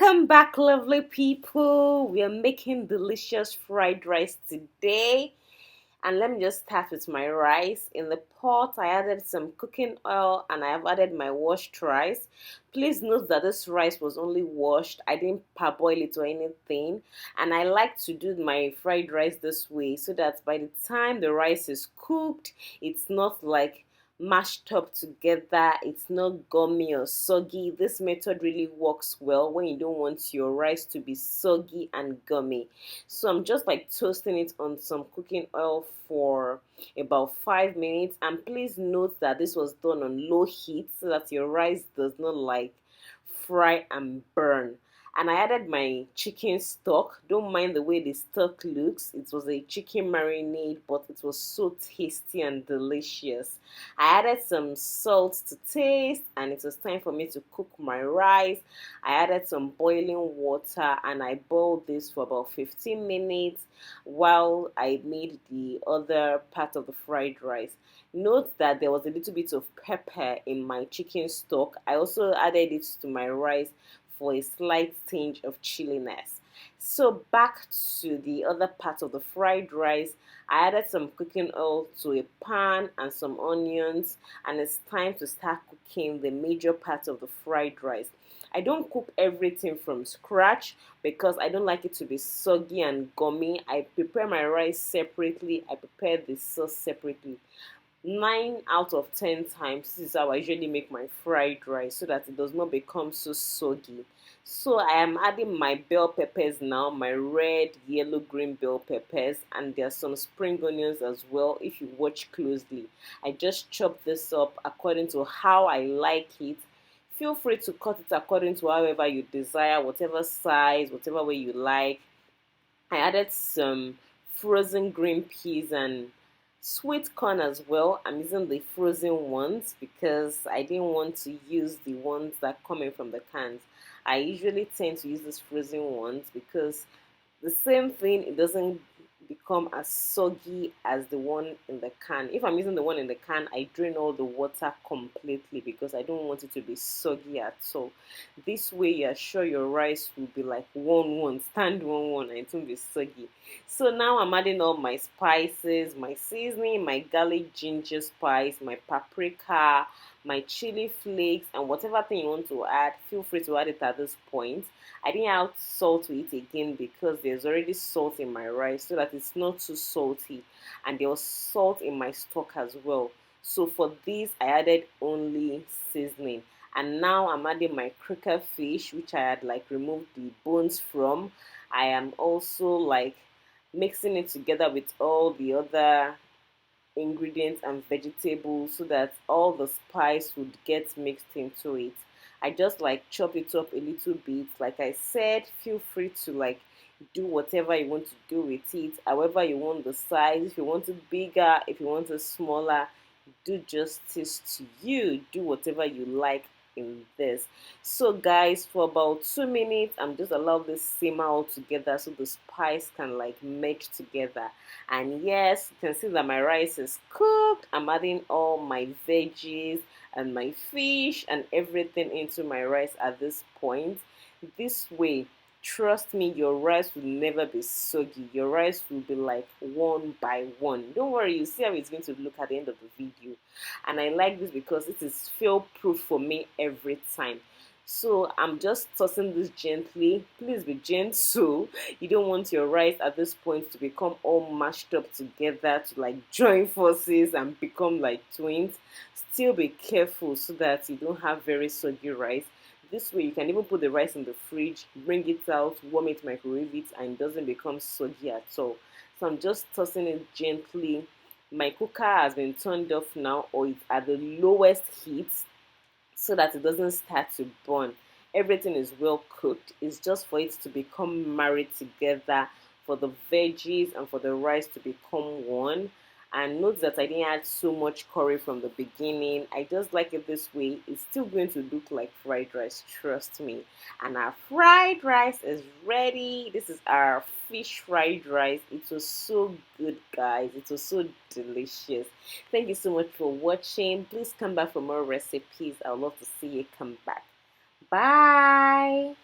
Welcome back, lovely people. We are making delicious fried rice today. And let me just start with my rice. In the pot, I added some cooking oil and I have added my washed rice. Please note that this rice was only washed. I didn't parboil it or anything. And I like to do my fried rice this way so that by the time the rice is cooked, it's not like mashed up together. It's not gummy or soggy. This method really works well when you don't want your rice to be soggy and gummy. So I'm just like toasting it on some cooking oil for about 5 minutes. And please note that this was done on low heat so that your rice does not like fry and burn. And I added my chicken stock. Don't mind the way the stock looks. It was a chicken marinade, but it was so tasty and delicious. I added some salt to taste, and it was time for me to cook my rice. I added some boiling water and I boiled this for about 15 minutes while I made the other part of the fried rice. Note that there was a little bit of pepper in my chicken stock. I also added it to my rice for a slight tinge of chilliness. So back to the other part of the fried rice, I added some cooking oil to a pan and some onions, and it's time to start cooking the major part of the fried rice. I don't cook everything from scratch because I don't like it to be soggy and gummy. I prepare my rice separately, I prepare the sauce separately. 9 out of 10 times, this is how I usually make my fried rice so that it does not become so soggy. So I am adding my bell peppers now, my red, yellow, green bell peppers, and there are some spring onions as well if you watch closely. I just chop this up according to how I like it. Feel free to cut it according to however you desire, whatever size, whatever way you like. I added some frozen green peas and sweet corn as well. I'm using the frozen ones because I didn't want to use the ones that come in from the cans. I usually tend to use these frozen ones because the same thing, it doesn't become as soggy as the one in the can. If I'm using the one in the can, I drain all the water completely because I don't want it to be soggy at all. This way you're sure your rice will be like one stand one and it won't be soggy. So now I'm adding all my spices, my seasoning, my garlic ginger spice, my paprika, my chili flakes, and whatever thing you want to add, feel free to add it at this point. I didn't add salt to it again because there's already salt in my rice so that it's not too salty, and there was salt in my stock as well. So for this I added only seasoning, and now I'm adding my croaker fish which I had like removed the bones from. I am also like mixing it together with all the other ingredients and vegetables so that all the spice would get mixed into it. I just like chop it up a little bit. Like I said, feel free to like do whatever you want to do with it, however you want the size. If you want it bigger, if you want it smaller, do justice to you. Do whatever you like in this. So guys, for about 2 minutes, I'm just allow this simmer all together so the spice can like merge together. And yes, you can see that my rice is cooked. I'm adding all my veggies and my fish and everything into my rice at this point. This way, trust me, your rice will never be soggy. Your rice will be like one by one. Don't worry, you see how it's going to look at the end of the video. And I like this because it is fail proof for me every time. So I'm just tossing this gently. Please be gentle. You don't want your rice at this point to become all mashed up together to like join forces and become like twins. Still be careful so that you don't have very soggy rice. This way you can even put the rice in the fridge, bring it out, warm it, microwave it, and it doesn't become soggy at all. So I'm just tossing it gently. My cooker has been turned off now, or it's at the lowest heat so that it doesn't start to burn. Everything is well cooked. It's just for it to become married together, for the veggies and for the rice to become one. And note that I didn't add so much curry from the beginning. I just like it this way. It's still going to look like fried rice, trust me. And our fried rice is ready. This is our fish fried rice. It was so good, guys. It was so delicious. Thank you so much for watching. Please come back for more recipes. I would love to see you come back. Bye.